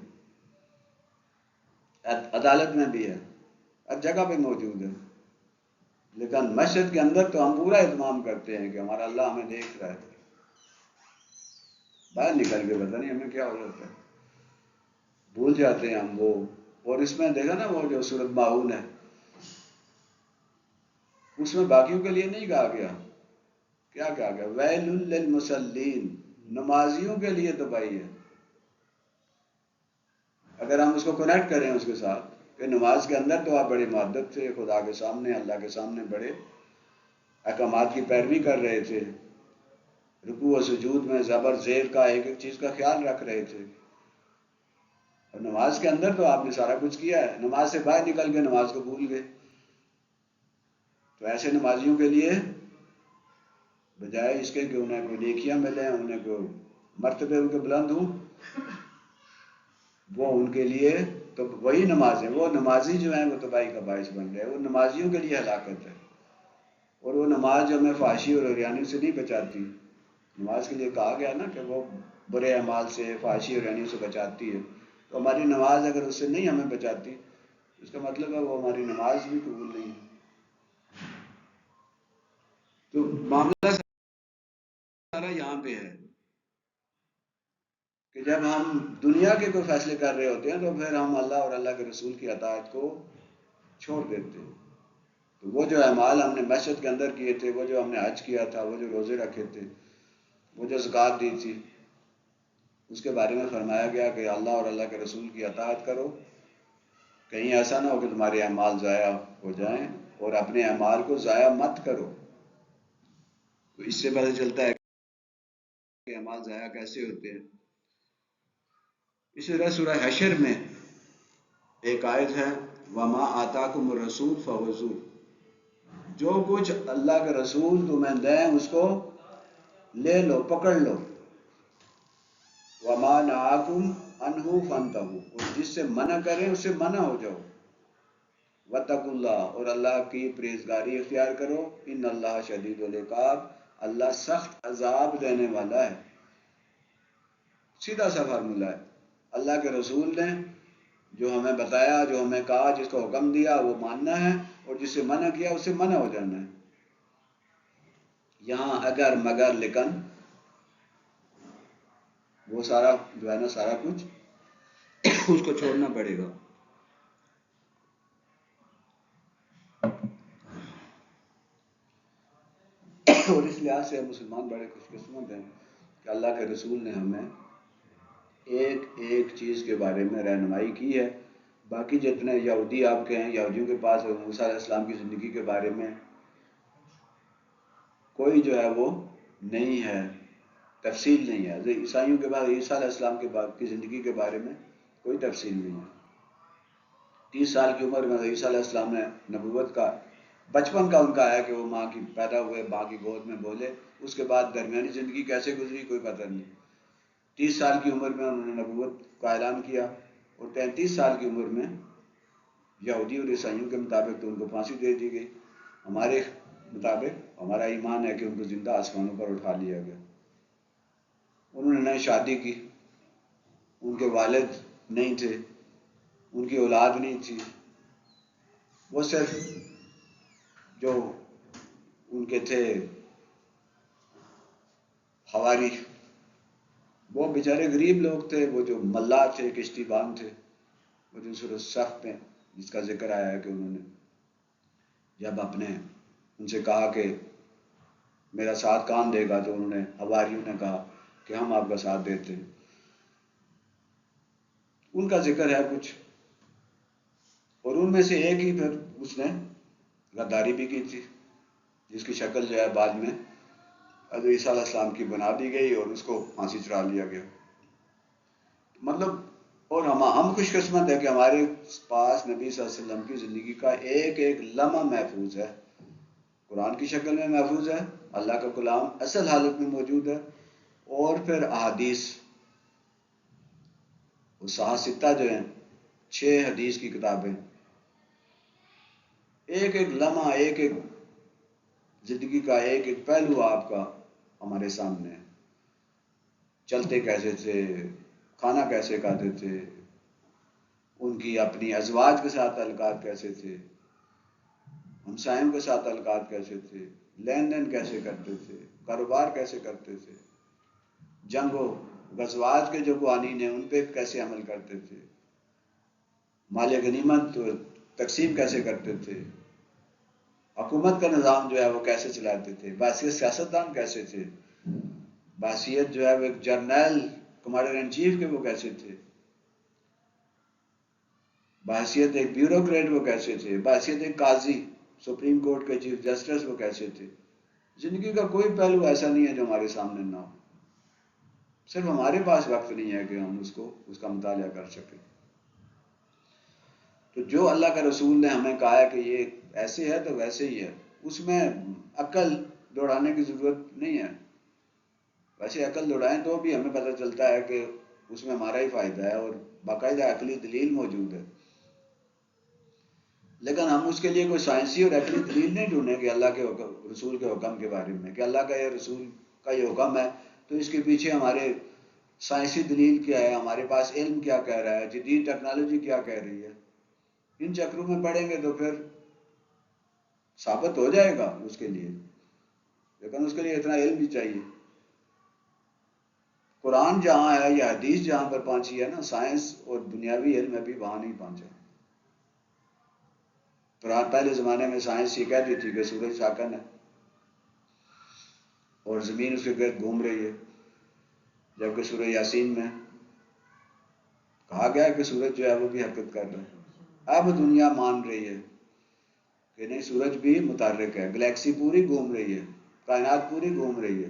عدالت میں بھی ہے، ہر جگہ پہ موجود ہے۔ لیکن مسجد کے اندر تو ہم پورا اہتمام کرتے ہیں کہ ہمارا اللہ ہمیں دیکھ رہا ہے، باہر نکل کے پتہ نہیں ہمیں کیا ہو جاتا ہے، بھول جاتے ہیں ہم وہ۔ اور اس میں دیکھا نا وہ جو سورۃ ماعون ہے، اس میں باقیوں کے لیے نہیں کہا گیا، کیا کہا گیا؟ ویل للمصلین، نمازیوں کے لیے تباہی ہے۔ اگر ہم اس کو کنیکٹ کریں اس کے ساتھ کہ نماز کے اندر تو آپ بڑی معدت سے خدا کے سامنے، اللہ کے سامنے بڑے احکامات کی پیروی کر رہے تھے، رکوع و سجود میں زبر زیر کا ایک ایک چیز کا خیال رکھ رہے تھے، اور نماز کے اندر تو آپ نے سارا کچھ کیا ہے، نماز سے باہر نکل کے نماز کو بھول گئے۔ تو ایسے نمازیوں کے لیے بجائے اس کے کہ انہیں کوئی نیکیاں ملیں، انہیں کوئی مرتبے ان کے بلند ہوں، وہ ان کے لیے تو وہی نمازیں، وہ نمازی جو ہیں وہ تباہی کا باعث بن رہے ہیں، وہ نمازیوں کے لیے ہلاکت ہے۔ اور وہ نماز جو ہمیں فحاشی اور عریانی سے نہیں بچاتی، نماز کے لیے کہا گیا نا کہ وہ برے اعمال سے، فحاشی اور عریانی سے بچاتی ہے، تو ہماری نماز اگر اس سے نہیں ہمیں بچاتی، اس کا مطلب ہے وہ ہماری نماز بھی قبول نہیں ہے۔ تو معاملہ سارا یہاں پہ ہے کہ جب ہم دنیا کے کوئی فیصلے کر رہے ہوتے ہیں تو پھر ہم اللہ اور اللہ کے رسول کی اطاعت کو چھوڑ دیتے ہیں۔ تو وہ جو اعمال ہم نے مسجد کے اندر کیے تھے، وہ جو ہم نے حج کیا تھا، وہ جو روزے رکھے تھے، وہ جو زکوٰۃ دی تھی، اس کے بارے میں فرمایا گیا کہ اللہ اور اللہ کے رسول کی اطاعت کرو، کہیں ایسا نہ ہو کہ تمہارے اعمال ضائع ہو جائیں، اور اپنے اعمال کو ضائع مت کرو۔ تو اس سے پتہ چلتا ہے کہ اعمال ضائع کیسے ہوتے ہیں۔ اسی طرح سورہ حشر میں ایک آیت ہے، وَمَا آتَاكُمُ الرَّسُولُ فَخُذُوهُ، جو کچھ اللہ کے رسول تمہیں دیں اس کو لے لو، پکڑ لو، وَمَا نَهَاكُمْ عَنْهُ فَانْتَهُوا، اور جس سے منع کریں اس سے منع ہو جاؤ، وَاتَّقُوا اللَّهَ، اور اللہ کی پرہیزگاری اختیار کرو، ان اللہ شدید العقاب، اللہ سخت عذاب دینے والا ہے۔ سیدھا سا فارمولہ ہے، اللہ کے رسول نے جو ہمیں بتایا، جو ہمیں کہا، جس کو حکم دیا وہ ماننا ہے، اور جس سے منع کیا اس سے منع ہو جانا ہے۔ یہاں اگر مگر لیکن وہ سارا جو ہے نا، سارا کچھ اس کو چھوڑنا پڑے گا۔ اور اس لحاظ سے مسلمان بڑے خوش قسمت ہیں کہ اللہ کے رسول نے ہمیں ایک ایک چیز کے بارے میں رہنمائی کی ہے۔ باقی جتنے یہودی آپ کے ہیں، یہودیوں کے پاس موسیٰ علیہ السلام کی زندگی کے بارے میں کوئی جو ہے وہ نہیں ہے، تفصیل نہیں ہے۔ عیسائیوں کے بعد عیسیٰ علیہ السلام کی زندگی کے بارے میں کوئی تفصیل نہیں ہے۔ 30 سال کی عمر میں عیسیٰ علیہ السلام نے نبوت کا، بچپن کا ان کا ہے کہ وہ ماں کی پیدا ہوئے، ماں کی گود میں بولے، اس کے بعد درمیانی زندگی کیسے گزری کوئی پتہ نہیں۔ 30 سال کی عمر میں انہوں نے نبوت کا اعلان کیا، اور 33 سال کی عمر میں یہودی اور عیسائیوں کے مطابق تو ان کو پھانسی دے دی گئی۔ ہمارے مطابق ہمارا ایمان ہے کہ ان کو زندہ آسمانوں پر اٹھا لیا گیا۔ انہوں نے نہ شادی کی، ان کے والد نہیں تھے، ان کی اولاد نہیں تھی، وہ صرف جو ان کے تھے حواری، وہ بیچارے غریب لوگ تھے، وہ جو ملا تھے، کشتی بان تھے، وہ جو سورۃ صف میں جس کا ذکر آیا ہے کہ انہوں نے جب اپنے ان سے کہا کہ میرا ساتھ کون دے گا، تو انہوں نے حواریوں نے کہا کہ ہم آپ کا ساتھ دیتے ہیں۔ ان کا ذکر ہے کچھ، اور ان میں سے ایک ہی پھر اس نے غداری بھی کی تھی، جس کی شکل جو ہے بعد میں حضرت عیسیٰ علیہ السلام کی بنا دی گئی اور اس کو پھانسی چڑھا لیا گیا۔ مطلب، اور ہم خوش قسمت ہے کہ ہمارے پاس نبی صلی اللہ علیہ وسلم کی زندگی کا ایک ایک لمحہ محفوظ ہے، قرآن کی شکل میں محفوظ ہے، اللہ کا کلام اصل حالت میں موجود ہے، اور پھر احادیث، وہ صحاح جو ہیں 6 حدیث کی کتابیں، ایک ایک لمحہ، ایک ایک زندگی کا ایک ایک پہلو آپ کا ہمارے سامنے ہے۔ چلتے کیسے تھے، کھانا کیسے کھاتے تھے، ان کی اپنی ازواج کے ساتھ تعلقات کیسے تھے، ہمسایوں کے ساتھ تعلقات کیسے تھے، لین دین کیسے کرتے تھے، کاروبار کیسے کرتے تھے، جنگ و غزوات کے جو قوانین ہیں ان پہ کیسے عمل کرتے تھے، مال غنیمت تقسیم کیسے کرتے تھے، حکومت کا نظام جو ہے وہ کیسے چلاتے تھے، بحیثیت سیاستدان کیسے تھے، بحیثیت جو ہے وہ ایک جرنیل کمانڈر ان چیف کے وہ کیسے تھے، بحیثیت ایک بیوروکریٹ وہ کیسے تھے، بحیثیت ایک قاضی، سپریم کورٹ کے چیف جسٹس وہ کیسے تھے۔ زندگی کا کوئی پہلو ایسا نہیں ہے جو ہمارے سامنے نہ ہو، صرف ہمارے پاس وقت نہیں ہے کہ ہم اس کا مطالعہ کر سکیں۔ تو جو اللہ کا رسول نے ہمیں کہا ہے کہ یہ ایسے ہے تو ویسے ہی ہے، اس میں عقل دوڑانے کی ضرورت نہیں ہے. ویسے عقل دوڑائیں تو بھی ہمیں پتہ چلتا ہے کہ اس میں ہمارا ہی فائدہ ہے اور باقاعدہ عقلی دلیل موجود ہے. لیکن ہم اس کے لیے کوئی سائنسی اور عقلی دلیل نہیں ڈھونڈیں کہ اللہ کے حکم رسول کے حکم کے بارے میں کہ اللہ کا یہ رسول کا یہ حکم ہے تو اس کے پیچھے ہمارے سائنسی دلیل کیا ہے, ہمارے پاس علم کیا کہہ رہا ہے, جدید ٹیکنالوجی کیا کہہ رہی ہے. ان چکروں میں پڑھیں گے تو پھر ثابت ہو جائے گا اس کے لیے, لیکن اس کے لیے اتنا علم بھی چاہیے. قرآن جہاں ہے یا حدیث جہاں پر پہنچی ہے نا, سائنس اور دنیاوی علم ابھی وہاں نہیں پہنچا. قرآن پہلے زمانے میں سائنس یہ کہتی تھی کہ سورج ساکن ہے اور زمین اس کے گرد گھوم رہی ہے, جبکہ سورہ یاسین میں کہا گیا ہے کہ سورج جو ہے وہ بھی حرکت کر رہا ہے. اب دنیا مان رہی ہے کہ نہیں, سورج بھی متحرک ہے, گلیکسی پوری گھوم رہی ہے, کائنات پوری گھوم رہی ہے.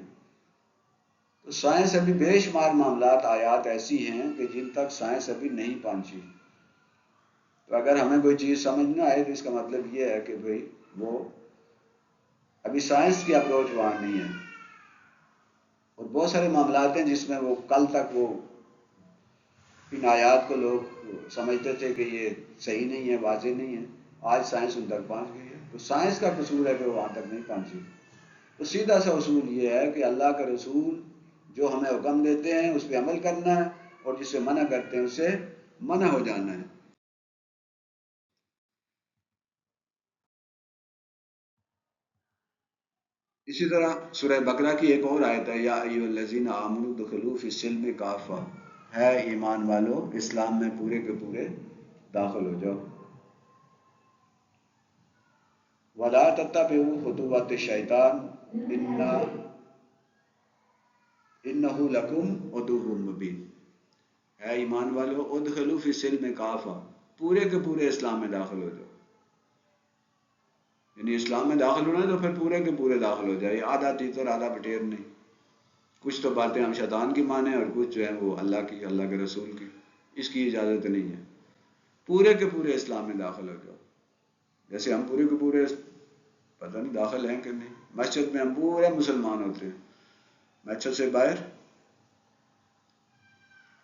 تو سائنس ابھی بے شمار معاملات آیات ایسی ہیں کہ جن تک سائنس ابھی نہیں پہنچی. تو اگر ہمیں کوئی چیز سمجھ نہ آئے تو اس کا مطلب یہ ہے کہ بھئی وہ ابھی سائنس کی اپروچ وہاں نہیں ہے. اور بہت سارے معاملات ہیں جس میں وہ کل تک وہ ان آیات کو لوگ سمجھتے تھے کہ یہ صحیح نہیں ہے, واضح نہیں ہے. آج سائنس ان تک پہنچ گئی ہے, تو سائنس کا قصور ہے کہ وہ وہاں تک نہیں پہنچی. تو سیدھا سا اصول یہ ہے کہ اللہ کا رسول جو ہمیں حکم دیتے ہیں اس پہ عمل کرنا ہے, اور جس سے منع کرتے ہیں اس سے منع ہو جانا ہے. اسی طرح سورہ بقرہ کی ایک اور آیت ہے, یا ایھا الذین آمنوا ادخلوا فی السلم کافہ, ہے ایمان والو اسلام میں پورے کے پورے داخل ہو جاؤ. ولا تتبعوا خطوات الشیطان انہ لکم عدو مبین. ہے ایمان والو ادخلوا فی السلم کافہ, پورے کے پورے اسلام میں داخل ہو جاؤ. یعنی اسلام میں داخل ہونا ہے تو پھر پورے کے پورے داخل ہو جائے, آدھا تیتر آدھا بٹیر نہیں. کچھ تو باتیں ہم شیطان کی مانیں اور کچھ جو ہیں وہ اللہ کی, اللہ کے رسول کی. اس کی اجازت نہیں ہے. پورے کے پورے اسلام میں داخل ہو جاؤ. جیسے ہم پورے کے پورے پتہ نہیں داخل ہیں کہ نہیں. مسجد میں ہم پورے مسلمان ہوتے ہیں, مسجد سے باہر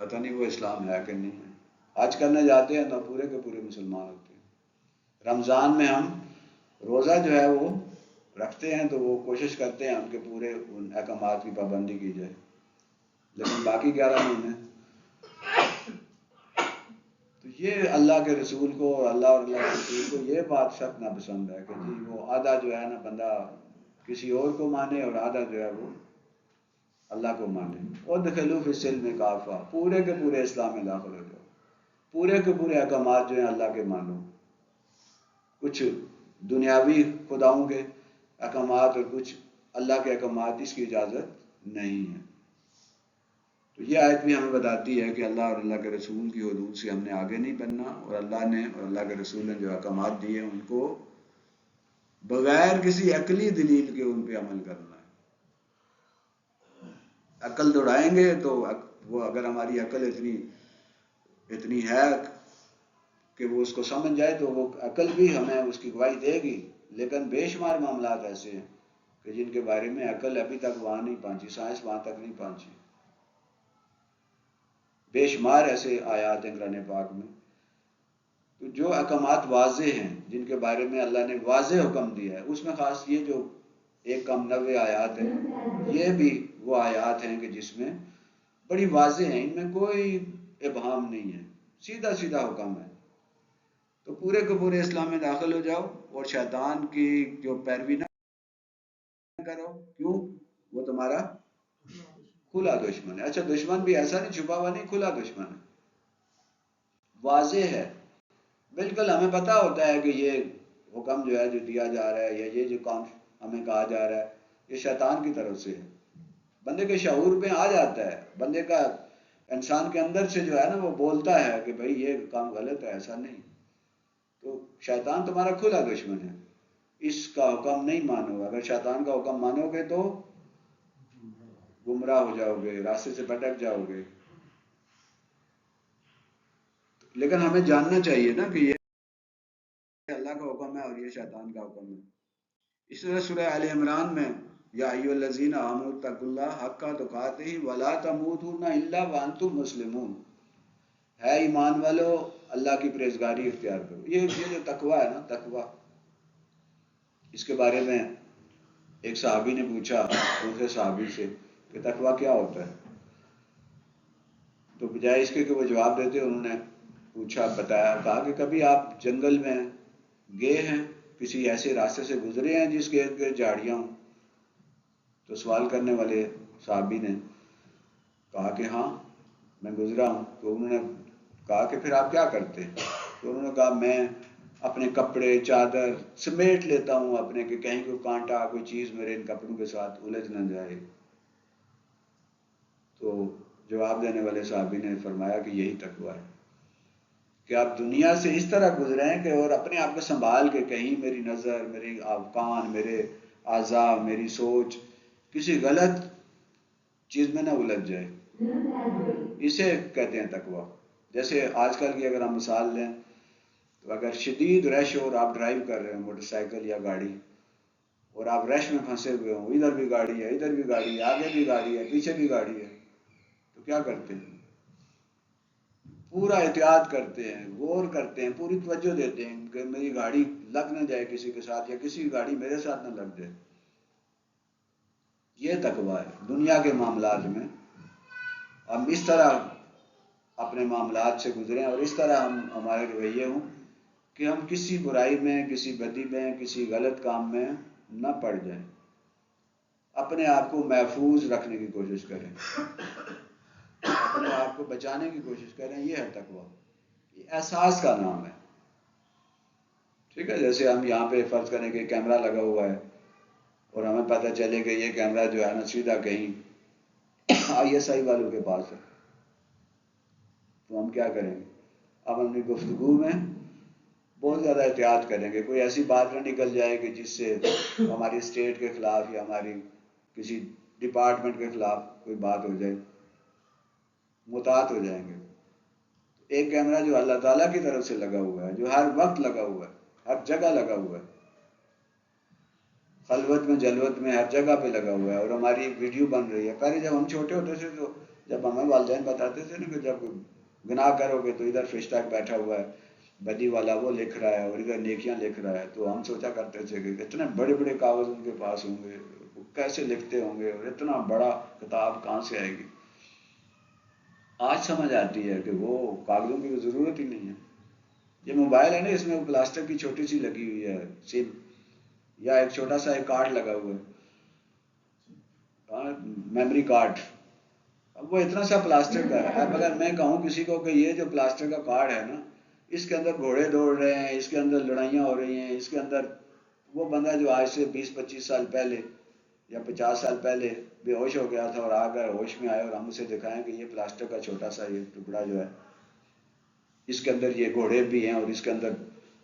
پتہ نہیں وہ اسلام ہے کہ نہیں ہے. حج کرنے جاتے ہیں تو پورے کے پورے مسلمان ہوتے ہیں. رمضان میں ہم روزہ جو ہے وہ رکھتے ہیں تو وہ کوشش کرتے ہیں ہم کہ پورے ان احکامات کی پابندی کی جائے, لیکن باقی 11 مہینے تو یہ اللہ کے رسول کو اور اللہ کے رسول کو یہ بات سخت ناپسند ہے کہ جی وہ آدھا جو ہے نا بندہ کسی اور کو مانے اور آدھا جو ہے وہ اللہ کو مانے. ادخلوا فی السلم کافہ, پورے کے پورے اسلام میں داخل ہو جاؤ. پورے کے پورے احکامات جو ہیں اللہ کے مانو. کچھ دنیاوی خداؤں کے احکامات اور کچھ اللہ کے احکامات, اس کی اجازت نہیں ہے. تو یہ آیت بھی ہمیں بتاتی ہے کہ اللہ اور اللہ کے رسول کی حدود سے ہم نے آگے نہیں بننا, اور اللہ نے اور اللہ کے رسول نے جو احکامات دیے ان کو بغیر کسی عقلی دلیل کے ان پہ عمل کرنا ہے. عقل دوڑائیں گے تو وہ اگر ہماری عقل اتنی ہے کہ وہ اس کو سمجھ جائے تو وہ عقل بھی ہمیں اس کی گواہی دے گی. لیکن بے شمار معاملات ایسے ہیں کہ جن کے بارے میں عقل ابھی تک وہاں نہیں پہنچی, سائنس وہاں تک نہیں پہنچی. بے شمار ایسے آیات ہیں قرآن پاک میں تو جو احکامات واضح ہیں, جن کے بارے میں اللہ نے واضح حکم دیا ہے. اس میں خاص یہ جو 190 آیات ہیں, یہ بھی وہ آیات ہیں کہ جس میں بڑی واضح ہیں, ان میں کوئی ابہام نہیں ہے, سیدھا سیدھا حکم ہے. تو پورے کے پورے اسلام میں داخل ہو جاؤ اور شیطان کی جو پیروی نہ کرو. کیوں؟ وہ تمہارا کھلا دشمن ہے. اچھا, دشمن بھی ایسا نہیں چھپا ہوا نہیں, کھلا دشمن ہے, واضح ہے بالکل. ہمیں پتہ ہوتا ہے کہ یہ حکم جو ہے جو دیا جا رہا ہے یا یہ جو کام ہمیں کہا جا رہا ہے یہ شیطان کی طرف سے ہے. بندے کے شعور میں آ جاتا ہے, بندے کا انسان کے اندر سے جو ہے نا وہ بولتا ہے کہ بھئی یہ کام غلط ہے, ایسا نہیں. تو شیطان تمہارا کھلا دشمن ہے, اس کا حکم نہیں مانو. اگر شیطان کا حکم مانو گے تو گمراہ ہو جاؤ گے, راستے سے بھٹک جاؤ گے. لیکن ہمیں جاننا چاہیے نا کہ یہ اللہ کا حکم ہے اور یہ شیطان کا حکم ہے. اس طرح سورہ آل عمران میں یا ایھا الذین آمنوا اتقوا اللہ حق تقاتہ ولا تموتن الا وانتم مسلمون، ہے ایمان والو اللہ کی پرہیزگاری اختیار کرو۔ یہ جو تقوی ہے نا، تقوی، اس کے بارے میں ایک صحابی نے پوچھا دوسرے صحابی سے کہ تقوی کیا ہوتا ہے، تو بجائے اس کے کہ وہ جواب دیتے انہوں نے پوچھا، بتایا، کہا کہ کبھی آپ جنگل میں گئے ہیں، کسی ایسے راستے سے گزرے ہیں جس کے ارد گرد جھاڑیاں ہوں؟ تو سوال کرنے والے صحابی نے کہا کہ ہاں میں گزرا ہوں۔ تو انہوں نے کہا کہ پھر آپ کیا کرتے ہیں؟ تو انہوں نے کہا میں اپنے کپڑے چادر سمیٹ لیتا ہوں اپنے، کہ کہیں کوئی کانٹا کوئی چیز میرے ان کپڑوں کے ساتھ الجھ نہ جائے۔ تو جواب دینے والے صحابی نے فرمایا کہ یہی تقوی ہے کہ آپ دنیا سے اس طرح گزریں کہ اور اپنے آپ کو سنبھال کے کہیں میری نظر، میری کان، میرے اعضاء، میری سوچ کسی غلط چیز میں نہ الجھ جائے۔ اسے کہتے ہیں تقوی۔ جیسے آج کل کی اگر ہم مثال لیں تو اگر شدید رش ہو اور آپ ڈرائیو کر رہے ہیں موٹر سائیکل یا گاڑی، اور آپ رش میں پھنسے ہوئے ہوں، ادھر بھی گاڑی ہے ادھر بھی گاڑی ہے، آگے بھی گاڑی ہے پیچھے بھی گاڑی ہے، تو کیا کرتے ہیں؟ پورا احتیاط کرتے ہیں، غور کرتے ہیں، پوری توجہ دیتے ہیں کہ میری گاڑی لگ نہ جائے کسی کے ساتھ، یا کسی کی گاڑی میرے ساتھ نہ لگ جائے۔ یہ تقوی ہے دنیا کے معاملات میں۔ ہم اس طرح اپنے معاملات سے گزریں اور اس طرح ہمارے رویے ہوں کہ ہم کسی برائی میں، کسی بدی میں، کسی غلط کام میں نہ پڑ جائیں، اپنے آپ کو محفوظ رکھنے کی کوشش کریں، اپنے آپ کو بچانے کی کوشش کریں۔ یہ ہے تقوی، یہ احساس کا نام ہے۔ ٹھیک ہے، جیسے ہم یہاں پہ فرض کریں کہ کیمرہ لگا ہوا ہے اور ہمیں پتہ چلے کہ یہ کیمرہ جو ہے نا سیدھا کہیں ISI والوں کے پاس ہے، تو ہم کیا کریں گے؟ اب اپنی گفتگو میں بہت زیادہ احتیاط کریں گے، کوئی ایسی بات نہ نکل جائے کہ جس سے ہماری اسٹیٹ کے خلاف یا ہماری کسی ڈپارٹمنٹ کے خلاف کوئی بات ہو جائے، محتاط ہو جائیں گے۔ ایک کیمرہ جو اللہ تعالیٰ کی طرف سے لگا ہوا ہے، جو ہر وقت لگا ہوا ہے، ہر جگہ لگا ہوا ہے، خلوت میں جلوت میں ہر جگہ پہ لگا ہوا ہے، اور ہماری ایک ویڈیو بن رہی ہے۔ پہلے جب ہم چھوٹے ہوتے تھے تو جب ہمیں والدین بتاتے تھے نا کہ جب گناہ کرو گے تو ادھر فشتاک بیٹھا ہوا ہے بدی والا، وہ لکھ رہا ہے اور ادھر نیکیاں لکھ رہا ہے، تو ہم سوچا کرتے تھے کہ اتنے بڑے بڑے کاغذ ان کے پاس ہوں گے، وہ کیسے لکھتے ہوں گے، اور اتنا بڑا کتاب کہاں سے آئے گی۔ آج سمجھ آتی ہے کہ وہ کاغذوں کی ضرورت ہی نہیں ہے۔ یہ موبائل ہے نا، اس میں وہ پلاسٹک کی چھوٹی سی لگی ہوئی ہے سم، یا ایک چھوٹا سا ایک کارڈ لگا ہوا ہے، میموری کارڈ۔ اب وہ اتنا سا پلاسٹک کا ہے، اب اگر میں کہوں کسی کو کہ یہ جو پلاسٹک کا کارڈ ہے نا، اس کے اندر گھوڑے دوڑ رہے ہیں، اس کے اندر لڑائیاں ہو رہی ہیں، اس کے اندر وہ بندہ جو آج سے 20-25 سال پہلے یا 50 سال پہلے بے ہوش ہو گیا تھا اور آ کر ہوش میں آئے اور ہم اسے دکھائیں کہ یہ پلاسٹک کا چھوٹا سا یہ ٹکڑا جو ہے، اس کے اندر یہ گھوڑے بھی ہیں اور اس کے اندر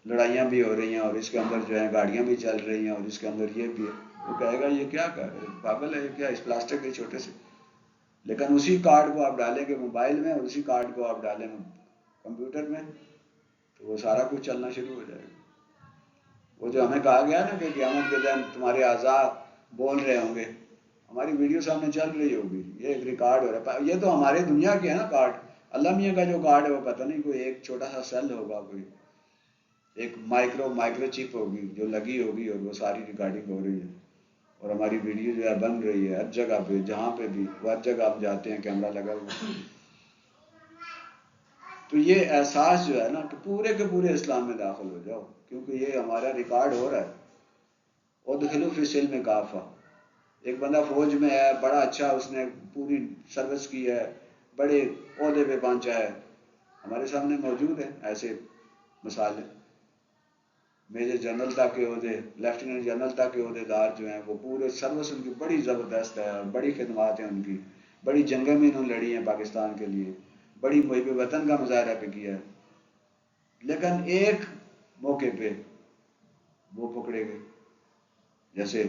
لڑائیاں بھی ہو رہی ہیں اور اس کے اندر جو ہے گاڑیاں بھی چل رہی ہیں اور اس کے اندر یہ بھی ہے، وہ کہے گا یہ کیا کر رہے، پاگل ہے یہ کیا، اس پلاسٹک کے چھوٹے سے۔ لیکن اسی کارڈ کو آپ ڈالیں گے موبائل میں اور اسی کارڈ کو آپ ڈالیں کمپیوٹر میں تو وہ سارا کچھ چلنا شروع ہو جائے گا۔ وہ جو ہمیں کہا گیا نا کہ قیامت کے دن تمہارے اعضاء بول رہے ہوں گے، ہماری ویڈیو سامنے چل رہی ہوگی، یہ ایک ریکارڈ ہو رہا ہے، یہ تو ہمارے دنیا کے ہے نا کارڈ۔ اللہ میاں کا جو کارڈ ہے وہ پتہ نہیں کوئی ایک چھوٹا سا سیل ہوگا، کوئی ایک مائکرو چپ ہوگی جو لگی ہوگی اور وہ ساری ریکارڈنگ ہو رہی ہے، اور ہماری ویڈیو جو ہے بن رہی ہے ہر جگہ پہ، جہاں پہ بھی ہر جگہ ہم جاتے ہیں کیمرہ لگا ہوا۔ تو یہ احساس جو ہے نا کہ پورے کے پورے اسلام میں داخل ہو جاؤ، کیونکہ یہ ہمارا ریکارڈ ہو رہا ہے۔ ادخلوا فی السلم کافہ، ایک بندہ فوج میں ہے، بڑا اچھا اس نے پوری سروس کی ہے، بڑے عہدے پہ پہنچا ہے، ہمارے سامنے موجود ہیں ایسے مثالیں، میجر جنرل تک کے عہدے، لیفٹیننٹ جنرل تک کے عہدے دار جو ہیں، وہ پورے سروس ان کی بڑی زبردست ہے، بڑی خدمات ہیں ان کی، بڑی جنگیں بھی انہوں نے لڑی ہیں پاکستان کے لیے، بڑی محب وطن کا مظاہرہ بھی کیا ہے، لیکن ایک موقع پہ وہ پکڑے گئے، جیسے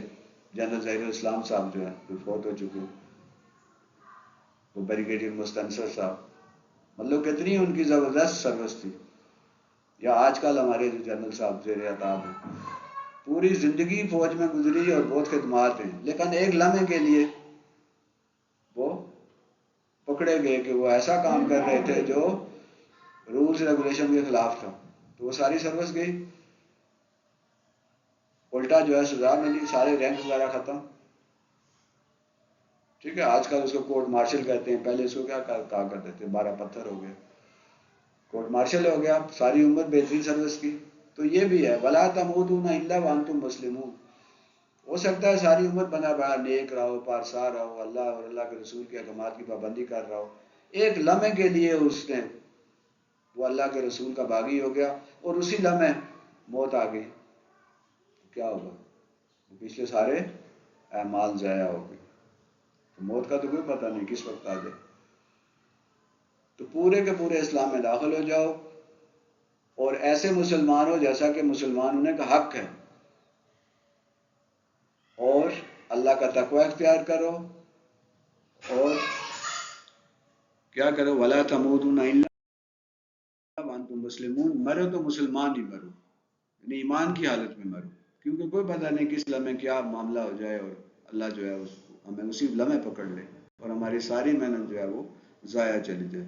جنرل ظہیر الاسلام صاحب جو ہیں جو فوت ہو چکے، وہ بریگیڈیئر مستنصر صاحب، مطلب کتنی ان کی زبردست سروس تھی، یا آج کل ہمارے جو جنرل صاحب زیر اطاعت ہیں، پوری زندگی فوج میں گزری اور بہت خدمات ہیں، لیکن ایک لمحے کے لیے وہ پکڑے گئے کہ وہ ایسا کام کر رہے تھے جو رولز ریگولیشن کے خلاف تھا، تو وہ ساری سروس گئی، الٹا جو ہے سزا ملی، سارے رینک وغیرہ ختم. ٹھیک ہے، آج کل اس کو کورٹ مارشل کہتے ہیں، پہلے اس کو کیا کہا کرتے تھے، 12 پتھر ہو گئے، کورٹ مارشل ہو گیا، ساری امت بہترین سروس کی. تو یہ بھی ہے، وَلَا تَمُوتُنَّ إِلَّا وَأَنْتُمْ مُسْلِمُونَ. ہو سکتا ہے ساری امت بنا بڑا نیک رہو، پارسا رہو، اللہ اور اللہ کے رسول کے احکامات کی پابندی کر رہا ہو، ایک لمحے کے لیے اس نے وہ اللہ کے رسول کا باغی ہو گیا اور اسی لمحے موت آ گئی، کیا ہوگا؟ پچھلے سارے اعمال ضائع ہو گئے. تو موت کا تو کوئی پتہ نہیں کس وقت آ جائے. تو پورے کے پورے اسلام میں داخل ہو جاؤ اور ایسے مسلمان ہو جیسا کہ مسلمان ہونے کا حق ہے، اور اللہ کا تقوی اختیار کرو اور کیا کرو، وَلَا تَمُوتُنَّ إِلَّا وَأَنْتُمْ مُسْلِمُونَ. مرو تو مسلمان ہی مرو، یعنی ایمان کی حالت میں مرو، کیونکہ کوئی پتہ نہیں کس لمحے کیا معاملہ ہو جائے اور اللہ جو ہے ہمیں اسی لمحے پکڑ لے اور ہماری ساری محنت جو ہے وہ ضائع چلی جائے.